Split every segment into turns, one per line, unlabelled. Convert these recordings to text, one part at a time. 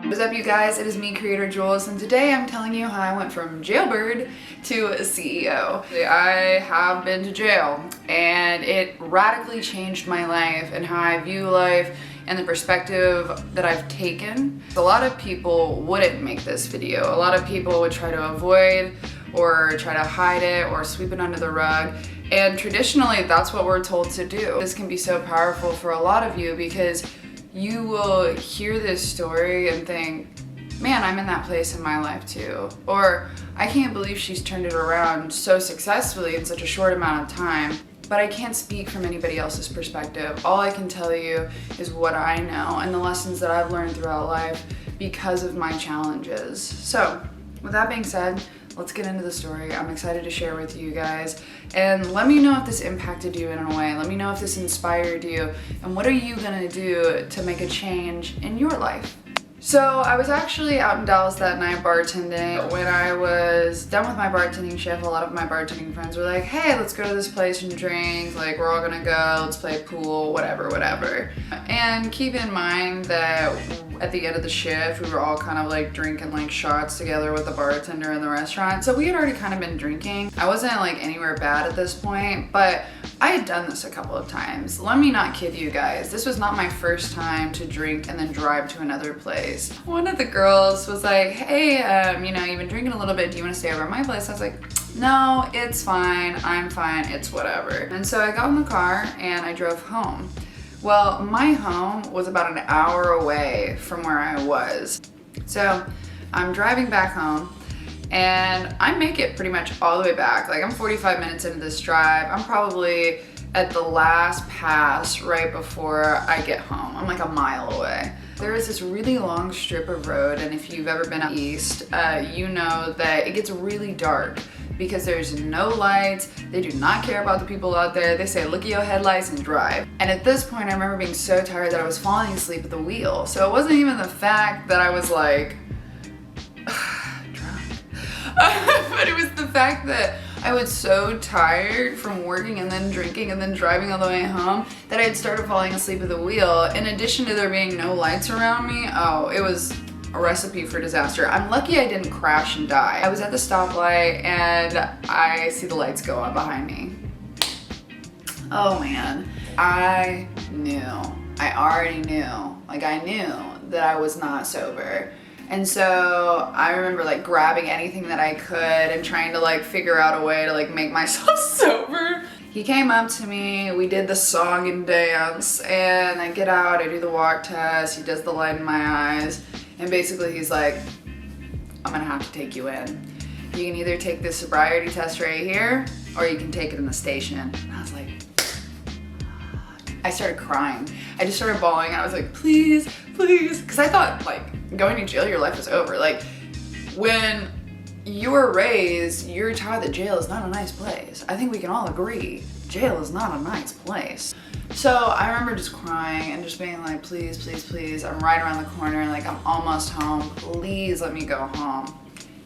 What's up, you guys? It is me, Creator Jules, and today I'm telling you how I went from jailbird to a CEO. I have been to jail, and it radically changed my life and how I view life and the perspective that I've taken. A lot of people wouldn't make this video. A lot of people would try to avoid or try to hide it or sweep it under the rug. And traditionally, that's what we're told to do. This can be so powerful for a lot of you because you will hear this story and think, man, I'm in that place in my life too. Or, I can't believe she's turned it around so successfully in such a short amount of time. But I can't speak from anybody else's perspective. All I can tell you is what I know and the lessons that I've learned throughout life because of my challenges. So, with that being said, let's get into the story. I'm excited to share with you guys. And let me know if this impacted you in a way. Let me know if this inspired you. And what are you gonna do to make a change in your life? So I was actually out in Dallas that night bartending. When I was done with my bartending shift, a lot of my bartending friends were like, hey, let's go to this place and drink. Like, we're all gonna go, let's play pool, whatever. And keep in mind that at the end of the shift, we were all kind of like drinking like shots together with the bartender in the restaurant. So we had already kind of been drinking. I wasn't like anywhere bad at this point, but I had done this a couple of times. Let me not kid you guys. This was not my first time to drink and then drive to another place. One of the girls was like, hey, you know, you've been drinking a little bit. Do you want to stay over at my place? I was like, no, it's fine. I'm fine. It's whatever. And so I got in the car and I drove home. Well, my home was about an hour away from where I was. So I'm driving back home and I make it pretty much all the way back. Like, I'm 45 minutes into this drive. I'm probably at the last pass right before I get home. I'm like a mile away. There is this really long strip of road, and if you've ever been out east, you know that it gets really dark because there's no lights. They do not care about the people out there. They say, look at your headlights and drive. And at this point, I remember being so tired that I was falling asleep at the wheel. So it wasn't even the fact that I was like, drunk. But it was the fact that I was so tired from working and then drinking and then driving all the way home that I had started falling asleep at the wheel. In addition to there being no lights around me, oh, it was a recipe for disaster. I'm lucky I didn't crash and die. I was at the stoplight and I see the lights go on behind me. Oh man, I already knew, like I knew that I was not sober. And so I remember like grabbing anything that I could and trying to like figure out a way to like make myself sober. He came up to me, we did the song and dance, and I get out, I do the walk test, he does the light in my eyes, and basically he's like, I'm gonna have to take you in. You can either take this sobriety test right here, or you can take it in the station. And I was like, I started crying. I just started bawling. I was like, please, because I thought like going to jail, your life was over. Like, when you were raised, you're taught that jail is not a nice place. I think we can all agree, jail is not a nice place. So I remember just crying and just being like, please, I'm right around the corner, like I'm almost home, please let me go home.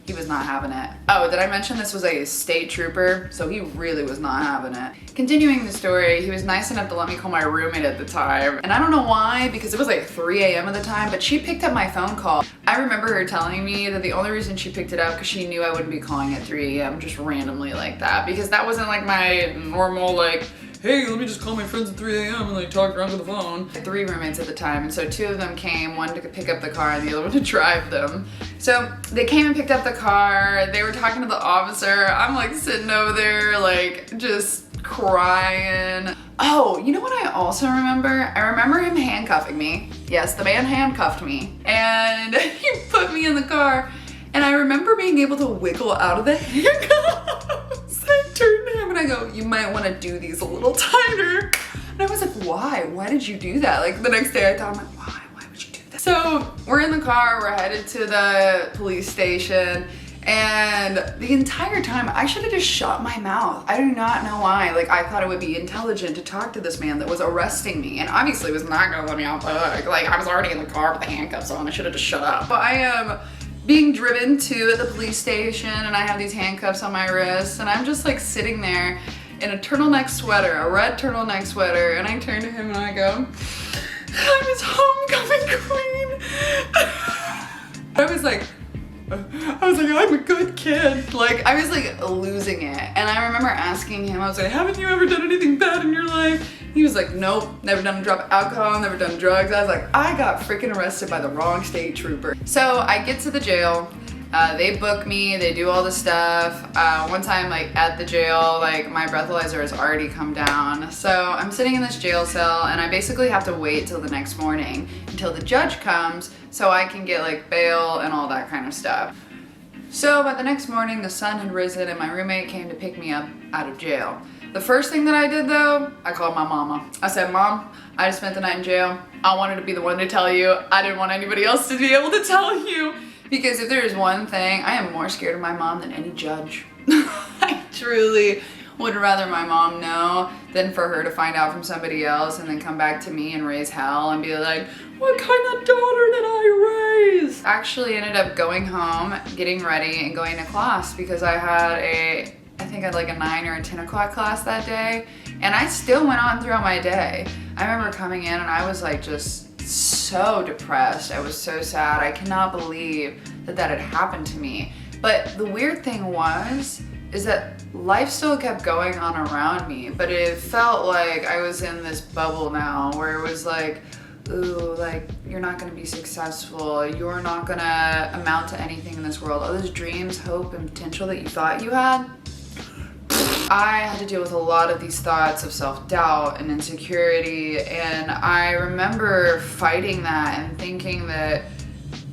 He was not having it. Oh, did I mention this was a state trooper? So he really was not having it. Continuing the story, he was nice enough to let me call my roommate at the time. And I don't know why, because it was like 3 a.m. at the time, but she picked up my phone call. I remember her telling me that the only reason she picked it up because she knew I wouldn't be calling at 3 a.m. just randomly like that, because that wasn't like my normal like, hey, let me just call my friends at 3 a.m. and like talk drunk on the phone. I had 3 roommates at the time, and so 2 of them came, one to pick up the car and the other one to drive them. So they came and picked up the car, they were talking to the officer, I'm like sitting over there like just crying. Oh, you know what I also remember? I remember him handcuffing me. Yes, the man handcuffed me, and he put me in the car, and I remember being able to wiggle out of the handcuffs. I turned to him and I go, you might want to do these a little tighter. And I was like, why? Why did you do that? Like the next day I thought, I'm like, why would you do that? So we're in the car, we're headed to the police station, and the entire time I should have just shut my mouth. I do not know why. Like, I thought it would be intelligent to talk to this man that was arresting me and obviously was not gonna let me out the hook. Like, I was already in the car with the handcuffs on, I should have just shut up. But I am being driven to the police station and I have these handcuffs on my wrists and I'm just like sitting there in a turtleneck sweater, a red turtleneck sweater, and I turn to him and I go, I'm his homecoming queen. I was like, I'm a good kid. Like, I was like losing it. And I remember asking him, I was like, haven't you ever done anything bad in your life? He was like, nope, never done a drop of alcohol, never done drugs. I was like, I got freaking arrested by the wrong state trooper. So I get to the jail. They book me, they do all the stuff. One time, like at the jail, like my breathalyzer has already come down. So I'm sitting in this jail cell and I basically have to wait till the next morning until the judge comes so I can get like bail and all that kind of stuff. So by the next morning, the sun had risen and my roommate came to pick me up out of jail. The first thing that I did though, I called my mama. I said, Mom, I just spent the night in jail. I wanted to be the one to tell you. I didn't want anybody else to be able to tell you. Because if there is one thing, I am more scared of my mom than any judge. I truly would rather my mom know than for her to find out from somebody else and then come back to me and raise hell and be like, what kind of daughter did I raise? Actually ended up going home, getting ready and going to class because I had I think I had like a 9 or a 10 o'clock class that day. And I still went on throughout my day. I remember coming in and I was like just so depressed. I was so sad. I cannot believe that had happened to me. But the weird thing is that life still kept going on around me, but it felt like I was in this bubble now where it was like, ooh, like you're not gonna be successful. You're not gonna amount to anything in this world. All those dreams, hope, and potential that you thought you had. I had to deal with a lot of these thoughts of self-doubt and insecurity, and I remember fighting that and thinking that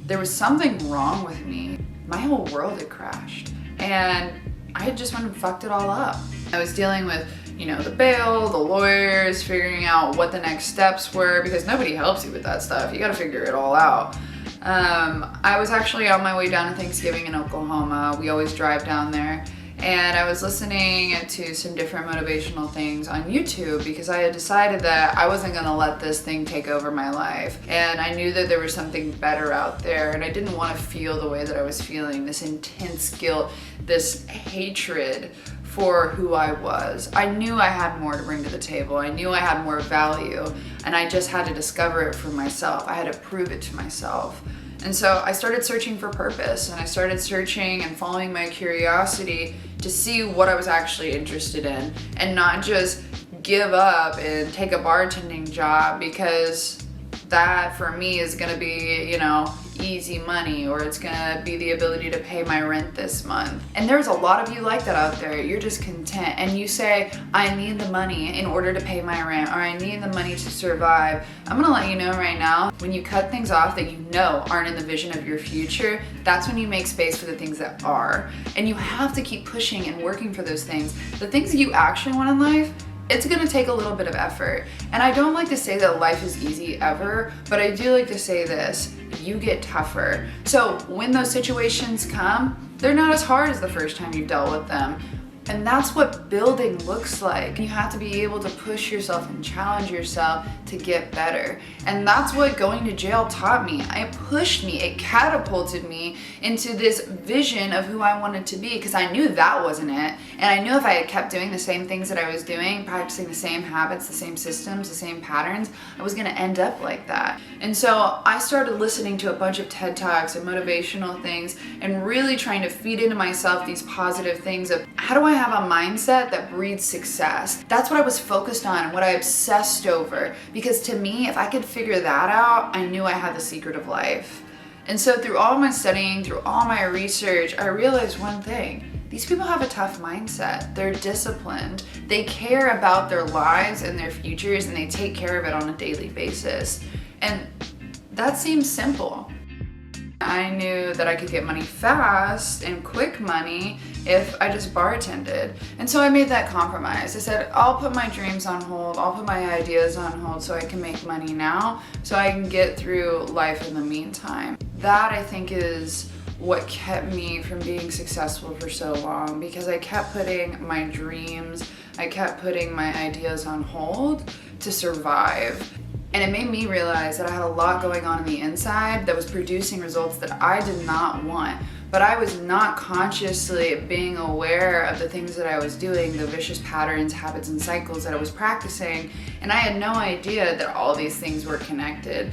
there was something wrong with me. My whole world had crashed, and I had just went and fucked it all up. I was dealing with, the bail, the lawyers, figuring out what the next steps were, because nobody helps you with that stuff. You gotta figure it all out. I was actually on my way down to Thanksgiving in Oklahoma. We always drive down there. And I was listening to some different motivational things on YouTube because I had decided that I wasn't gonna let this thing take over my life. And I knew that there was something better out there, and I didn't want to feel the way that I was feeling, this intense guilt, this hatred for who I was. I knew I had more to bring to the table. I knew I had more value, and I just had to discover it for myself. I had to prove it to myself. And so I started searching for purpose, and I started searching and following my curiosity to see what I was actually interested in and not just give up and take a bartending job because that for me is gonna be, easy money, or it's gonna be the ability to pay my rent this month. And there's a lot of you like that out there. You're just content and you say, I need the money in order to pay my rent, or I need the money to survive. I'm gonna let you know right now, when you cut things off that you know aren't in the vision of your future, that's when you make space for the things that are. And you have to keep pushing and working for those things. The things that you actually want in life, it's gonna take a little bit of effort. And I don't like to say that life is easy ever, but I do like to say this, you get tougher. So when those situations come, they're not as hard as the first time you dealt with them. And that's what building looks like. You have to be able to push yourself and challenge yourself to get better. And that's what going to jail taught me. It pushed me, it catapulted me into this vision of who I wanted to be, because I knew that wasn't it. And I knew if I had kept doing the same things that I was doing, practicing the same habits, the same systems, the same patterns, I was gonna end up like that. And so I started listening to a bunch of TED Talks and motivational things and really trying to feed into myself these positive things of how do I have a mindset that breeds success. That's what I was focused on and what I obsessed over, because to me, if I could figure that out, I knew I had the secret of life. And so through all my studying, through all my research, I realized one thing. These people have a tough mindset. They're disciplined. They care about their lives and their futures, and they take care of it on a daily basis. And that seems simple. I knew that I could get money fast and quick money if I just bartended. And so I made that compromise. I said, I'll put my dreams on hold, I'll put my ideas on hold so I can make money now, so I can get through life in the meantime. That, I think, is what kept me from being successful for so long, because I kept putting my dreams, I kept putting my ideas on hold to survive. And it made me realize that I had a lot going on the inside that was producing results that I did not want. But I was not consciously being aware of the things that I was doing, the vicious patterns, habits, and cycles that I was practicing. And I had no idea that all these things were connected.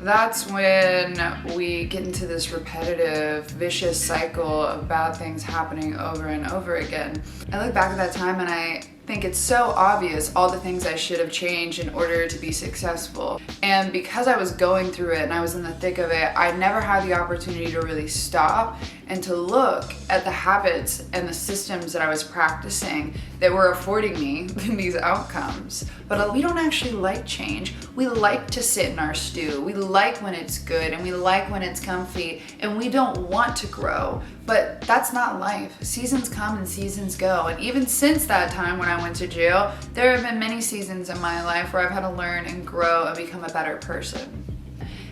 that's when we get into this repetitive, vicious cycle of bad things happening over and over again. I look back at that time and I think it's so obvious all the things I should have changed in order to be successful. And because I was going through it and I was in the thick of it, I never had the opportunity to really stop and to look at the habits and the systems that I was practicing that were affording me these outcomes. But we don't actually like change. We like to sit in our stew. We like when it's good and we like when it's comfy, and we don't want to grow. But that's not life. Seasons come and seasons go. And even since that time when I went to jail, there have been many seasons in my life where I've had to learn and grow and become a better person.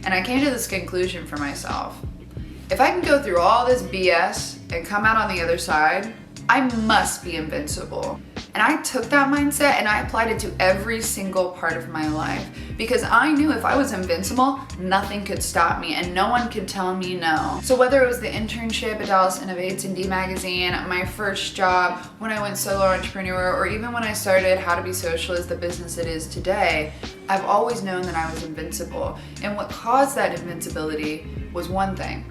And I came to this conclusion for myself. If I can go through all this BS and come out on the other side, I must be invincible. And I took that mindset and I applied it to every single part of my life, because I knew if I was invincible, nothing could stop me and no one could tell me no. So whether it was the internship at Dallas Innovates and D Magazine, my first job, when I went solo entrepreneur, or even when I started How to Be Social as the business it is today, I've always known that I was invincible. And what caused that invincibility was one thing: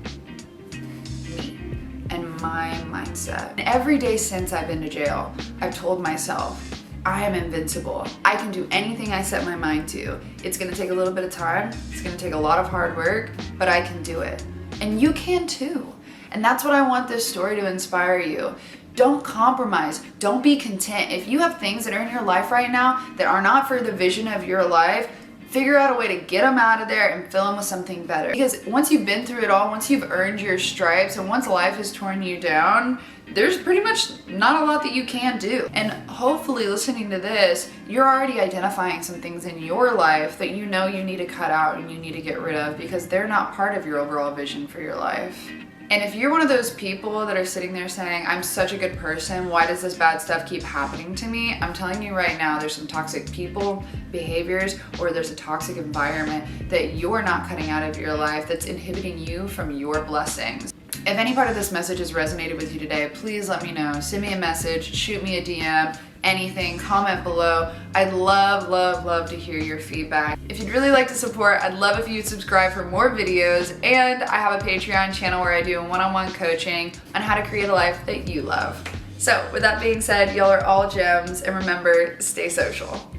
and my mindset. And every day since I've been to jail, I've told myself, I am invincible. I can do anything I set my mind to. It's gonna take a little bit of time, it's gonna take a lot of hard work, but I can do it. And you can too. And that's what I want this story to inspire you. Don't compromise. Don't be content. If you have things that are in your life right now that are not for the vision of your life, figure out a way to get them out of there and fill them with something better. Because once you've been through it all, once you've earned your stripes, and once life has torn you down, there's pretty much not a lot that you can do. And hopefully listening to this, you're already identifying some things in your life that you know you need to cut out and you need to get rid of, because they're not part of your overall vision for your life. And if you're one of those people that are sitting there saying, I'm such a good person, why does this bad stuff keep happening to me? I'm telling you right now, there's some toxic people, behaviors, or there's a toxic environment that you're not cutting out of your life that's inhibiting you from your blessings. If any part of this message has resonated with you today, please let me know. Send me a message, shoot me a DM, anything, comment below. I'd love, love, love to hear your feedback. If you'd really like to support, I'd love if you'd subscribe for more videos, and I have a Patreon channel where I do one-on-one coaching on how to create a life that you love. So with that being said, y'all are all gems, and remember, stay social.